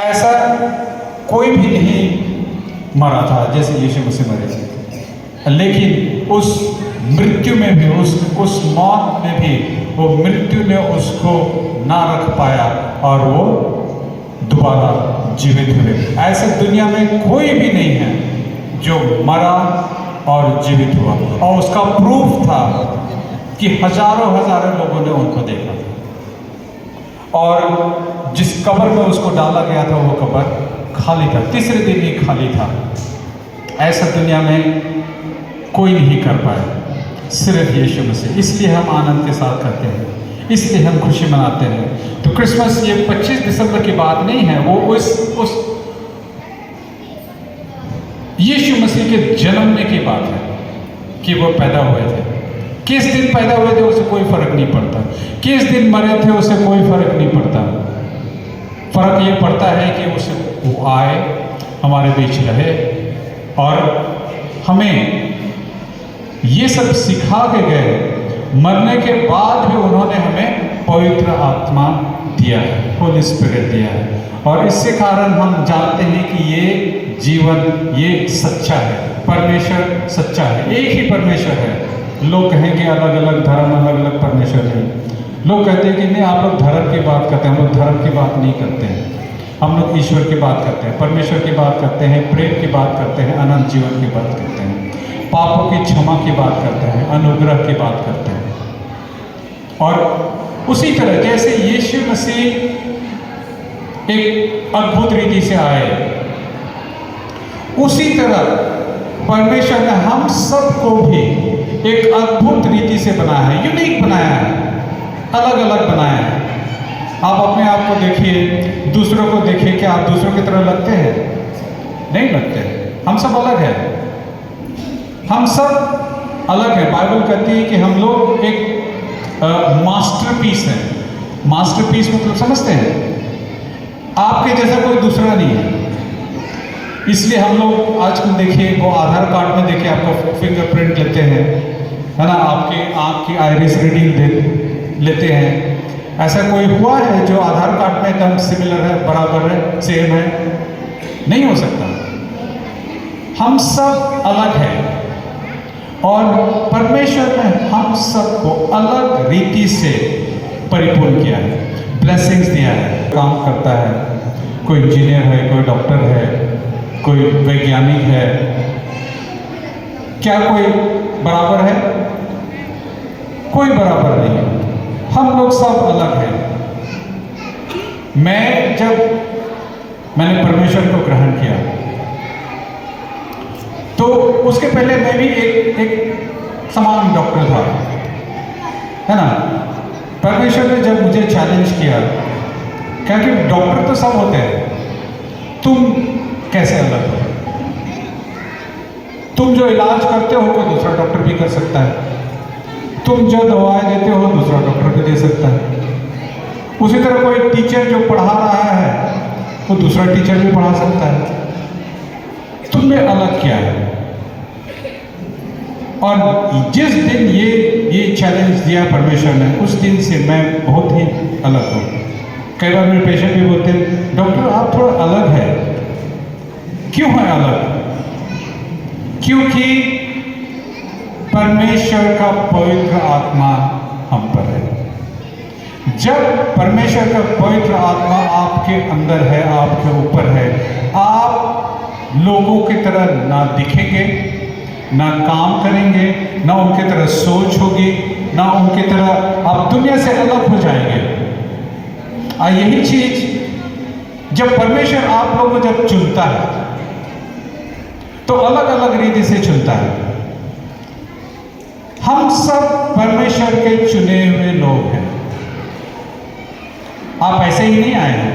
ऐसा कोई भी नहीं मरा था जैसे यीशु मसीह मरे थे, लेकिन उस मृत्यु में भी, उस मौत में भी वो मृत्यु ने उसको ना रख पाया और वो दोबारा जीवित हुए। ऐसे दुनिया में कोई भी नहीं है जो मरा और जीवित हुआ। और उसका प्रूफ था कि हजारों लोगों ने उनको देखा था और जिस कब्र में उसको डाला गया था वो कब्र खाली था, तीसरे दिन ही खाली था। ऐसा दुनिया में कोई नहीं कर पाया, सिर्फ यीशु मसीह। इसलिए हम आनंद के साथ करते हैं, इसलिए हम खुशी मनाते हैं। तो क्रिसमस ये 25 दिसंबर की बात नहीं है, वो उस यीशु मसीह के जन्मने की बात है कि वो पैदा हुए थे। किस दिन पैदा हुए थे उसे कोई फर्क नहीं पड़ता, किस दिन मरे थे उसे कोई फर्क नहीं पड़ता। फर्क ये पड़ता है कि उसे वो आए, हमारे बीच रहे और हमें ये सब सिखा के गए। मरने के बाद भी उन्होंने हमें पवित्र आत्मा दिया है, होली स्पिरिट दिया है। और इसके कारण हम जानते हैं कि ये जीवन ये सच्चा है, परमेश्वर सच्चा है, एक ही परमेश्वर है। लोग कहेंगे अलग अलग धर्म, अलग अलग परमेश्वर है। लोग कहते हैं कि नहीं, आप लोग धर्म की बात करते हैं, हम लोग धर्म की बात नहीं करते हैं। हम लोग ईश्वर की बात करते हैं, परमेश्वर की बात करते हैं, प्रेम की बात करते हैं, अनंत जीवन की बात करते हैं, पापों की क्षमा की बात करते हैं, अनुग्रह की बात करते हैं। और उसी तरह जैसे यीशु मसीह एक अद्भुत रीति से आए, उसी तरह परमेश्वर ने हम सबको भी एक अद्भुत रीति से बनाया है, यूनिक बनाया है, अलग अलग बनाया है। आप अपने आप को देखिए, दूसरों को देखिए, क्या आप दूसरों की तरह लगते हैं? नहीं लगते। हम सब अलग हैं, हम सब अलग हैं। बाइबल कहती है कि हम लोग एक मास्टरपीस है। मास्टरपीस मतलब समझते हैं? आपके जैसा कोई दूसरा नहीं है। इसलिए हम लोग आजकल देखिए, वो आधार कार्ड में देखिए आपको फिंगरप्रिंट लेते हैं, है ना, आपके आँख की आइरिस रीडिंग लेते हैं। ऐसा कोई हुआ है जो आधार कार्ड में एकदम सिमिलर है, बराबर है, सेम है? नहीं हो सकता। हम सब अलग हैं और परमेश्वर ने हम सबको अलग रीति से परिपूर्ण किया है, ब्लेसिंग्स दिया है। काम करता है, कोई इंजीनियर है, कोई डॉक्टर है, कोई वैज्ञानिक है। क्या कोई बराबर है? कोई बराबर नहीं है। हम लोग सब अलग हैं। मैंने परमेश्वर को ग्रहण किया तो उसके पहले मैं भी एक सामान्य डॉक्टर था, है ना। परमेश्वर ने जब मुझे चैलेंज किया, क्योंकि डॉक्टर तो सब होते हैं, तुम कैसे अलग हो? तुम जो इलाज करते हो कोई दूसरा डॉक्टर भी कर सकता है, तुम जो दवाएं देते हो दूसरा डॉक्टर भी दे सकता है। उसी तरह कोई टीचर जो पढ़ा रहा है वो दूसरा टीचर भी पढ़ा सकता है। तुमने अलग किया है। और जिस दिन ये चैलेंज दिया परमेश्वर ने, उस दिन से मैं बहुत ही अलग हूँ। कई बार मेरे पेशेंट भी बोलते हैं, डॉक्टर आप थोड़ा अलग है। क्यों है अलग? क्योंकि परमेश्वर का पवित्र आत्मा हम पर है। जब परमेश्वर का पवित्र आत्मा आपके अंदर है, आपके ऊपर है, आप लोगों की तरह ना दिखेंगे, ना काम करेंगे, ना उनकी तरह सोच होगी, ना उनकी तरह आप दुनिया से अलग हो जाएंगे। और यही चीज जब परमेश्वर आप लोगों को जब चुनता है तो अलग अलग रीति से चुनता है। हम सब परमेश्वर के चुने हुए लोग हैं। आप ऐसे ही नहीं आए हैं,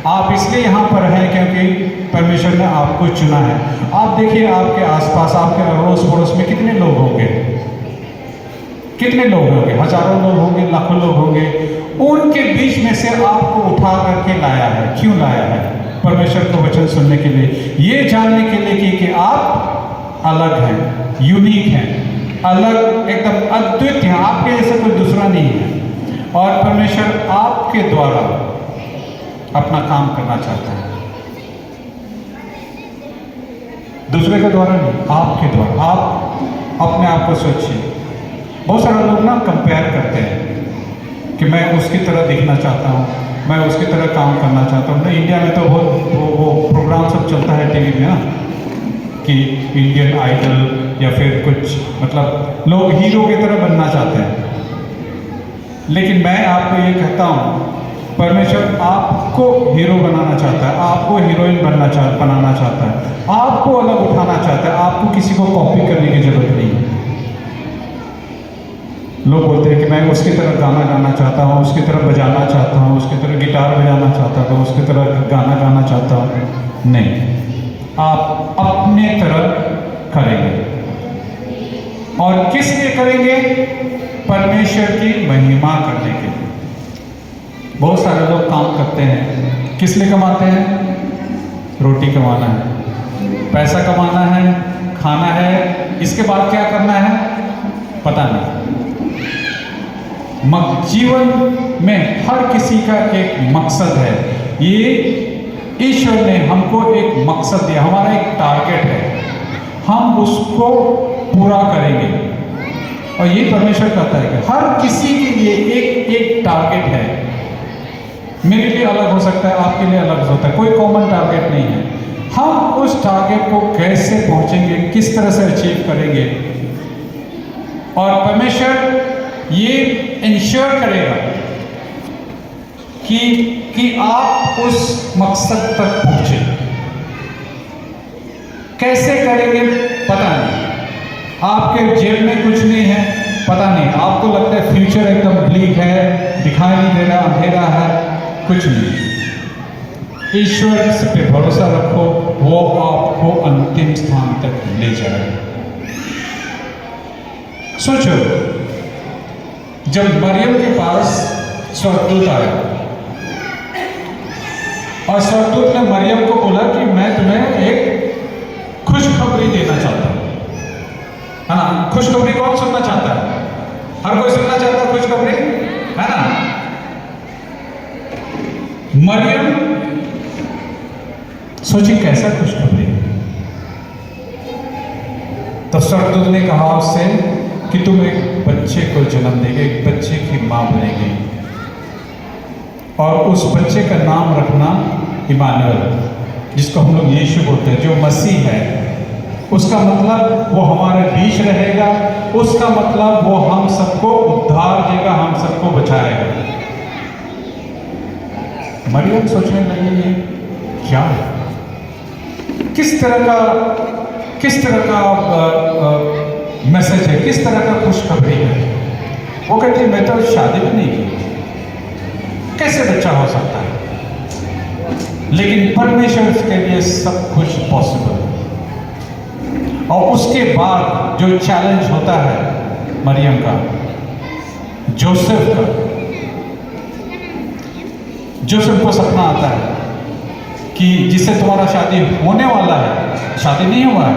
आप इसलिए यहाँ पर हैं क्योंकि परमेश्वर ने आपको चुना है। आप देखिए आपके आसपास, आपके अड़ोस पड़ोस में कितने लोग होंगे, कितने लोग होंगे, हजारों लोग होंगे, लाखों लोग होंगे। उनके बीच में से आपको उठा करके लाया है। क्यों लाया है? परमेश्वर को वचन सुनने के लिए, ये जानने के लिए कि आप अलग हैं, यूनिक हैं, अलग, एकदम अद्वितीय हैं, आपके जैसा कोई दूसरा नहीं है। और परमेश्वर आपके द्वारा अपना काम करना चाहता है, दूसरे के द्वारा नहीं, आपके द्वारा। आप अपने आप को सोचिए। बहुत सारे लोग ना कंपेयर करते हैं कि मैं उसकी तरह दिखना चाहता हूँ, मैं उसकी तरह काम करना चाहता हूँ। नहीं, इंडिया में तो वो प्रोग्राम सब चलता है टीवी में ना, कि इंडियन आइडल या फिर कुछ, मतलब लोग हीरो की तरह बनना चाहते हैं। लेकिन मैं आपको ये कहता हूँ, परमेश्वर आपको हीरो बनाना चाहता है, आपको हीरोइन बनाना चाहता है, आपको अलग उठाना चाहता है। आपको किसी को कॉपी करने की जरूरत नहीं है। लोग बोलते हैं कि मैं उसकी तरह गाना गाना चाहता हूँ, उसकी तरह बजाना चाहता हूँ, उसकी तरह गिटार बजाना चाहता हूँ, उसकी तरह गाना गाना चाहता हूँ। नहीं, आप अपने तरह करेंगे। और किस लिए करेंगे? परमेश्वर की महिमा करने के लिए। बहुत सारे लोग काम करते हैं, किस लिए कमाते हैं? रोटी कमाना है, पैसा कमाना है, खाना है, इसके बाद क्या करना है पता नहीं। जीवन में हर किसी का एक मकसद है। ये ईश्वर ने हमको एक मकसद दिया, हमारा एक टारगेट है, हम उसको पूरा करेंगे। और ये परमेश्वर कहता है कि हर किसी के लिए एक एक टारगेट है। मेरे लिए अलग हो सकता है, आपके लिए अलग हो सकता है, कोई कॉमन टारगेट नहीं है। हम उस टारगेट को कैसे पहुंचेंगे, किस तरह से अचीव करेंगे, और परमेश्वर ये इंश्योर करेगा कि आप उस मकसद तक पहुंचे। कैसे करेंगे पता नहीं। आपके जेब में कुछ नहीं है, पता नहीं। आपको लगता है फ्यूचर एकदम ब्लीक है, दिखाई नहीं दे रहा, अंधेरा है, कुछ नहीं। ईश्वर पे भरोसा रखो, वो आपको अंतिम स्थान तक ले जाएगा। सोचो, जब मरियम के पास स्वर्गदूत आया और स्वर्गदूत ने मरियम को बोला कि मैं तुम्हें एक खुशखबरी देना चाहता हूं, है ना। खुशखबरी कौन सुनना चाहता है? हर कोई सुनना चाहता है खुशखबरी, है ना। मरियम सोची कैसा खुशखबरी। तो स्वर्गदूत ने कहा उससे कि तुम एक बच्चे को जन्म देंगे, एक बच्चे की मां बनेगी, और उस बच्चे का नाम रखना इमानुएल, जिसको हम लोग यीशु बोलते हैं, जो मसीह है। उसका मतलब वो हमारे बीच रहेगा, उसका मतलब वो हम सबको उद्धार देगा, हम सबको बचाएगा। मरियम सोचने लगी ये क्या है, किस तरह का मैसेज है, किस तरह का खुशखबरी है। वो कहती है मैं तो शादी भी नहीं की, कैसे बच्चा हो सकता है। लेकिन परमेश्वर के लिए सब कुछ पॉसिबल है। और उसके बाद जो चैलेंज होता है मरियम का, जोसेफ को सपना आता है कि जिससे तुम्हारा शादी होने वाला है, शादी नहीं हुआ है,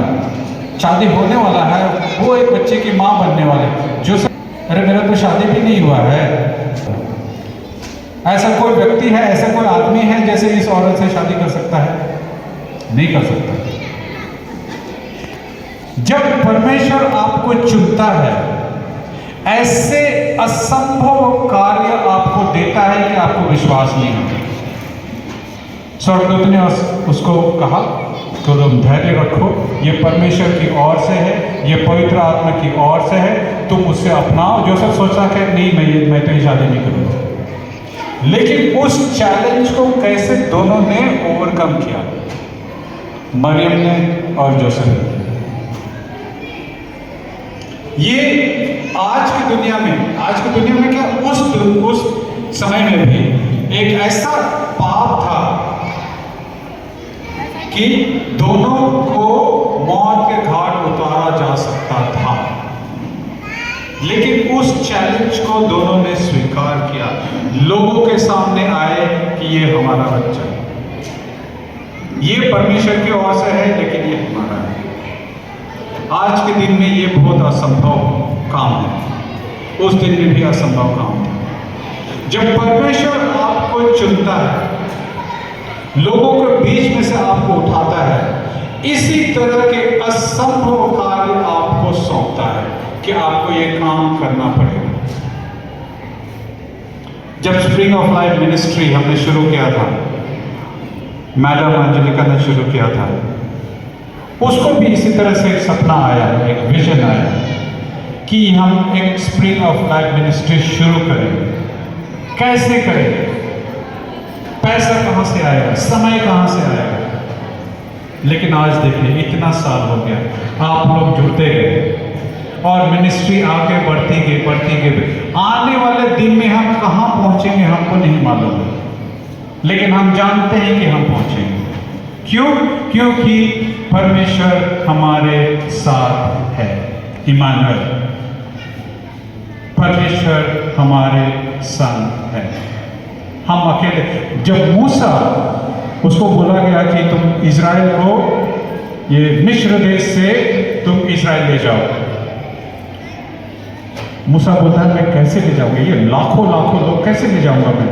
शादी होने वाला है, वो एक बच्चे की मां बनने वाले। जोसेफ, अरे मेरा तो शादी भी नहीं हुआ है। ऐसा कोई व्यक्ति है, ऐसा कोई आदमी है जैसे इस औरत से शादी कर सकता है? नहीं कर सकता। जब परमेश्वर आपको चुनता है, ऐसे असंभव कार्य आपको देता है कि आपको विश्वास नहीं होता। स्वर्गदूत ने उसको कहा तो तुम धैर्य रखो, ये परमेश्वर की ओर से है, ये पवित्र आत्मा की ओर से है, तुम उससे अपनाओ। जो सब सोचा कि नहीं मैं तो ये शादी नहीं करूँगा। लेकिन उस चैलेंज को कैसे दोनों ने ओवरकम किया, मरियम ने और जोसेफ ने। ये आज की दुनिया में क्या, उस समय में भी एक ऐसा पाप था कि दोनों को मौत के घाट उतारा जा सकता था। लेकिन उस चैलेंज को दोनों ने स्वीकार किया, लोगों के सामने आए कि ये हमारा बच्चा है, ये परमेश्वर की ओर से है, लेकिन ये हमारा है। आज के दिन में ये बहुत असंभव काम है, उस दिन में भी असंभव काम था। जब परमेश्वर आपको चुनता है, लोगों के बीच में से आपको उठाता है, इसी तरह के असंभव कार्य आपको सौंपता है कि आपको ये काम करना पड़ेगा। जब स्प्रिंग ऑफ लाइफ मिनिस्ट्री हमने शुरू किया था, मैडम अंजलिका ने शुरू किया था, उसको भी इसी तरह से एक सपना आया, एक विजन आया कि हम एक स्प्रिंग ऑफ लाइफ मिनिस्ट्री शुरू करेंगे। कैसे करेंगे? पैसा कहाँ से आएगा? समय कहाँ से आएगा? लेकिन आज देखिए, इतना साल हो गया, आप लोग जुड़ते गए और मिनिस्ट्री आगे बढ़ती गई। आने वाले दिन में हम कहाँ पहुंचेंगे हमको नहीं मालूम है, लेकिन हम जानते हैं कि हम पहुंचेंगे। क्यों? क्योंकि परमेश्वर हमारे साथ है। इमानुएल, परमेश्वर हमारे संग है। हम अकेले, जब मूसा, उसको बोला गया कि तुम इज़राइल को, ये मिस्र देश से तुम इज़राइल ले जाओ, मूसा बोलता है मैं कैसे ले जाऊंगा, ये लाखों लोग कैसे ले जाऊंगा मैं,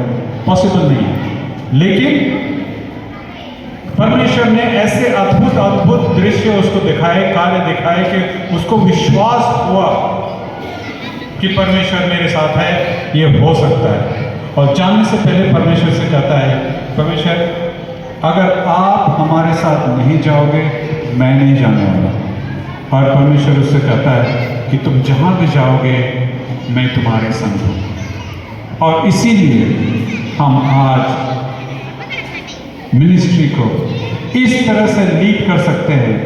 पॉसिबल नहीं है। लेकिन परमेश्वर ने ऐसे अद्भुत दृश्य उसको दिखाए, कार्य दिखाए कि उसको विश्वास हुआ कि परमेश्वर मेरे साथ है, ये हो सकता है। और जानने से पहले परमेश्वर से कहता है, परमेश्वर अगर आप हमारे साथ नहीं जाओगे मैं नहीं जाने वाला। और परमेश्वर उससे कहता है कि तुम जहाँ भी जाओगे मैं तुम्हारे संग हूँ। और इसीलिए हम आज मिनिस्ट्री को इस तरह से लीड कर सकते हैं।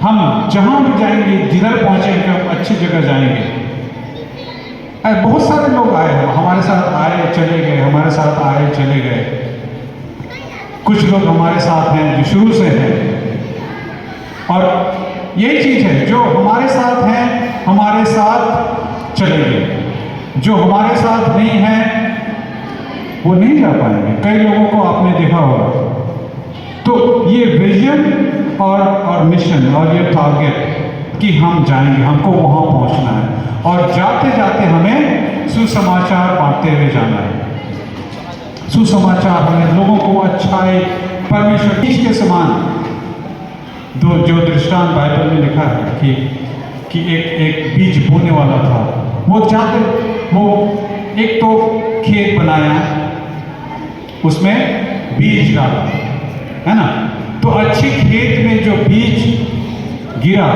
हम जहाँ भी जाएंगे, जिधर पहुँचेंगे, हम अच्छी जगह जाएंगे। बहुत सारे लोग आए हैं, हमारे साथ आए चले गए, हमारे साथ आए चले गए। कुछ लोग हमारे साथ हैं जो शुरू से हैं, और यही चीज़ है, जो हमारे साथ हैं हमारे साथ चलेंगे, जो हमारे साथ नहीं हैं वो नहीं जा पाएंगे। कई लोगों को आपने देखा होगा। तो ये विजन और मिशन और ये टारगेट कि हम जाएंगे, हमको वहाँ पहुँचना है, और जाते जाते हमें सुसमाचार बांटते हुए जाना है। सुसमाचार हमें लोगों को अच्छाई, परमेश्वर बीज के समान, जो दृष्टांत बाइबल में लिखा है कि एक बीज बोने वाला था, वो एक तो खेत बनाया, उसमें बीज डाला, है ना। तो अच्छे खेत में जो बीज गिरा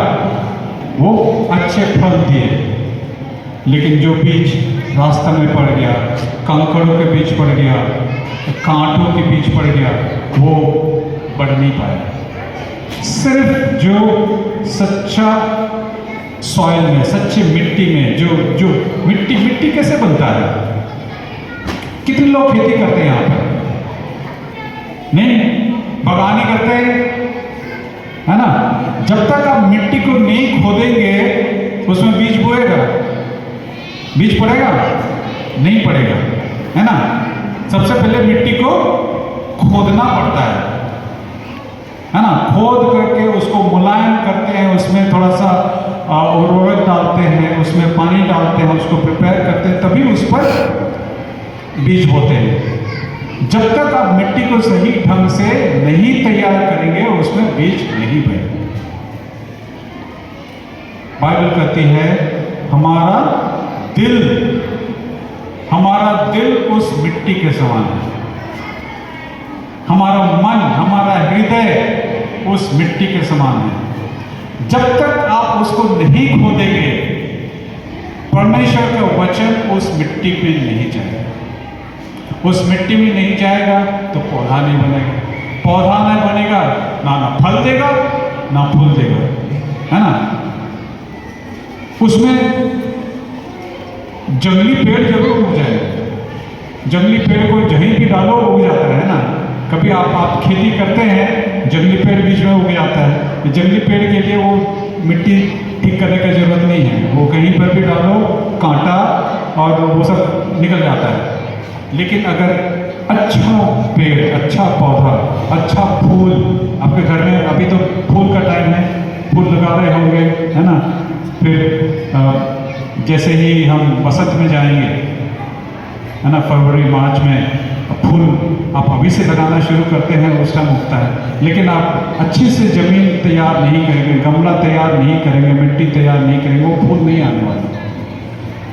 वो अच्छे फल दिए, लेकिन जो बीज रास्ता में पड़ गया, कंकड़ों के बीच पड़ गया, कांटों के बीच पड़ गया, वो बढ़ नहीं पाया। सिर्फ जो सच्चा सॉइल में, सच्ची मिट्टी में, जो मिट्टी कैसे बनता है? कितने लोग खेती करते हैं यहाँ पर? नहीं, बागानी करते हैं, है ना। जब तक आप मिट्टी को नहीं खोदेंगे उसमें बीज बोएगा, बीज पड़ेगा? नहीं पड़ेगा, है ना। सबसे पहले मिट्टी को खोदना पड़ता है ना। खोद करके उसको मुलायम करते हैं, उसमें थोड़ा सा उर्वरक डालते हैं, उसमें पानी डालते हैं, उसको प्रिपेयर करते हैं, तभी उस पर बीज होते हैं। जब तक आप मिट्टी को सही ढंग से नहीं तैयार करेंगे उसमें बीज नहीं बनेगा। बाइबल कहती है हमारा दिल उस मिट्टी के समान है, हमारा मन, हमारा हृदय उस मिट्टी के समान है। जब तक आप उसको नहीं खोदेंगे, परमेश्वर का वचन उस मिट्टी पे नहीं जाएगा। उस मिट्टी में नहीं जाएगा तो पौधा नहीं बनेगा, पौधा नहीं बनेगा ना फल देगा ना फूल देगा, है ना। उसमें जंगली पेड़ जरूर उग जाएगा, जंगली पेड़ को जहीं भी डालो उग जाता है ना। कभी आप खेती करते हैं, जंगली पेड़ बीच में उग जाता है। जंगली पेड़ के लिए वो मिट्टी ठीक करने की जरूरत नहीं है, वो कहीं पर भी डालो, कांटा और वो सब निकल जाता है। लेकिन अगर अच्छा पेड़, अच्छा पौधा, अच्छा फूल आपके घर में, अभी तो फूल का टाइम है, फूल लगा रहे होंगे, है ना। फिर जैसे ही हम बसंत में जाएंगे, है ना, फरवरी मार्च में, फूल आप अभी से लगाना शुरू करते हैं उस टाइम उगता है, लेकिन आप अच्छे से ज़मीन तैयार नहीं करेंगे, गमला तैयार नहीं करेंगे, मिट्टी तैयार नहीं करेंगे, वो फूल नहीं आने वाला।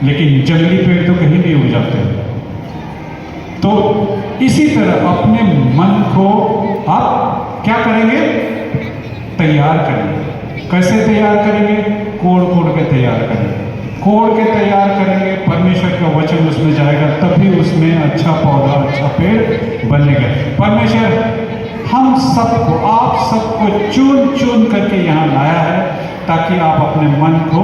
लेकिन जंगली पेड़ तो कहीं भी उग जाते हैं। तो इसी तरह अपने मन को आप क्या करेंगे? तैयार करेंगे। कैसे तैयार करेंगे? कोड़ कोड़ के तैयार करेंगे। कोड़ के तैयार करेंगे, परमेश्वर का वचन उसमें जाएगा, तभी उसमें अच्छा पौधा, अच्छा पेड़ बनेगा। परमेश्वर हम सबको, आप सबको चुन चुन करके यहाँ लाया है ताकि आप अपने मन को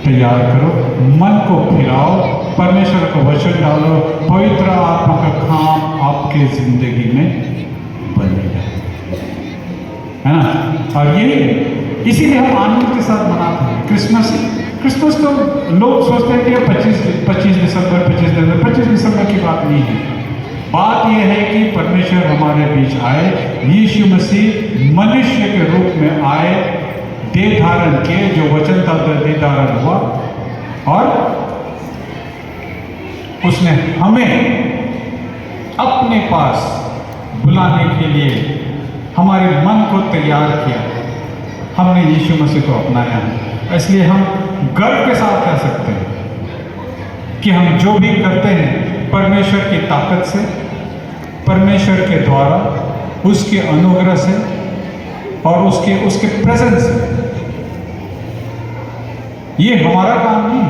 तैयार करो, मन को फिराओ, परमेश्वर का वचन डालो, पवित्र आत्मा का काम आपके जिंदगी में बनेगा, है ना। और ये इसीलिए हम आनंद के साथ मनाते हैं क्रिसमस। क्रिसमस तो लोग सोचते हैं कि 25 दिसंबर की बात नहीं है। बात यह है कि परमेश्वर हमारे बीच आए, यीशु मसीह मनुष्य के रूप में आए, देह धारण किए, जो वचन था देह धारण हुआ, और उसने हमें अपने पास बुलाने के लिए हमारे मन को तैयार किया। हमने यीशु मसीह को अपनाया है, इसलिए हम गर्व के साथ कह सकते हैं कि हम जो भी करते हैं परमेश्वर की ताकत से, परमेश्वर के द्वारा, उसके अनुग्रह से और उसके प्रेजेंस से। ये हमारा काम नहीं,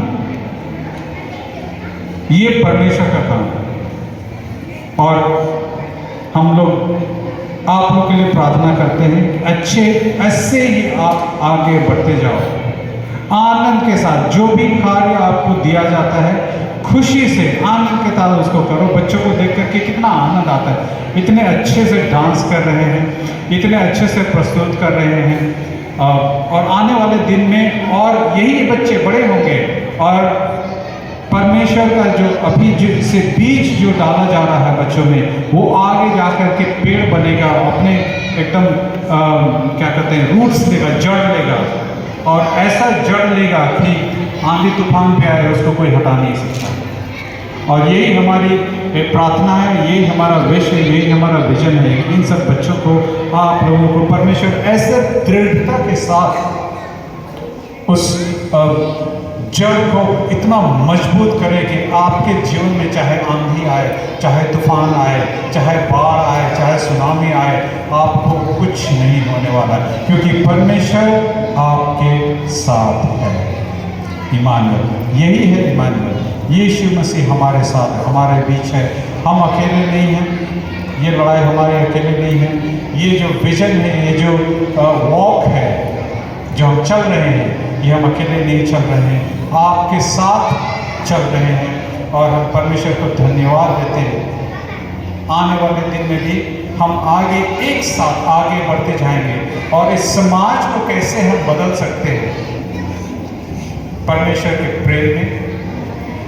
ये परमेश्वर का काम है। और हम लोग आप लोग के लिए प्रार्थना करते हैं कि अच्छे ऐसे ही आप आगे बढ़ते जाओ, आनंद के साथ। जो भी कार्य आपको दिया जाता है, खुशी से, आनंद के साथ उसको करो। बच्चों को देख करके कितना आनंद आता है, इतने अच्छे से डांस कर रहे हैं, इतने अच्छे से प्रस्तुत कर रहे हैं। और आने वाले दिन में और यही बच्चे बड़े होंगे और परमेश्वर का जो अभी से बीज जो डाला जा रहा है बच्चों में, वो आगे जा कर के पेड़ बनेगा, अपने एकदम क्या कहते हैं, रूट्स लेगा, जड़ लेगा, और ऐसा जड़ लेगा कि आंधी तूफान पे आए उसको कोई हटा नहीं सकता। और यही हमारी प्रार्थना है, यही हमारा विश है, यही हमारा विजन है। इन सब बच्चों को, आप लोगों को परमेश्वर ऐसे दृढ़ता के साथ उस जड़ को इतना मजबूत करे कि आपके जीवन में चाहे आंधी आए, चाहे तूफान आए, चाहे बाढ़ आए, चाहे सुनामी आए, आपको कुछ नहीं होने वाला, क्योंकि परमेश्वर आपके साथ है। इमानुएल, यही है इमानुएल। यीशु मसीह हमारे साथ है, हमारे बीच है। हम अकेले नहीं हैं, ये लड़ाई हमारे अकेले नहीं है। ये जो विजन है, ये जो वॉक है जो हम चल रहे हैं, ये हम अकेले नहीं चल रहे हैं, आपके साथ चल रहे हैं। और हम परमेश्वर को धन्यवाद देते हैं। आने वाले दिन में भी हम आगे एक साथ आगे बढ़ते जाएंगे। और इस समाज को कैसे हम बदल सकते हैं, परमेश्वर के प्रेम में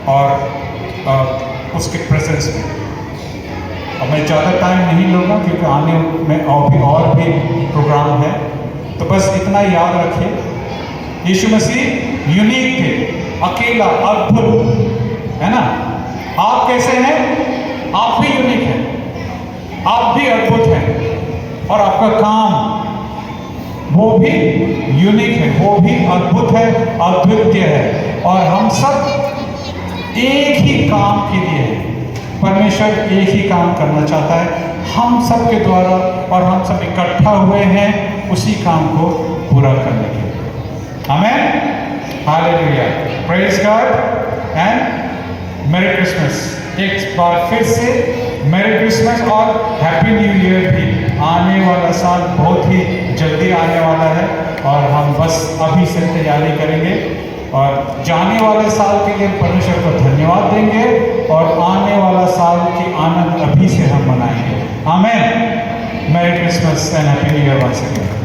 और उसके प्रेजेंस में। अब मैं ज़्यादा टाइम नहीं लूँगा क्योंकि आने में और भी प्रोग्राम है, तो बस इतना याद रखिए, यीशु मसीह यूनिक थे, अकेला, अद्भुत, है ना। आप कैसे हैं? आप भी यूनिक हैं, आप भी अद्भुत हैं, और आपका काम वो भी यूनिक है, वो भी अद्भुत है, अद्वितीय है। और हम सब एक ही काम के लिए हैं। परमेश्वर एक ही काम करना चाहता है हम सब के द्वारा, और हम सब इकट्ठा हुए हैं उसी काम को पूरा करने के लिए। Amen, hallelujah, praise God and merry Christmas. एक बार फिर से मैरी क्रिसमस और हैप्पी न्यू ईयर भी। आने वाला साल बहुत ही जल्दी आने वाला है और हम बस अभी से तैयारी करेंगे और जाने वाले साल के लिए परमेश्वर को धन्यवाद देंगे और आने वाला साल की आनंद अभी से हम मनाएंगे। Amen. Merry Christmas and happy new year once again.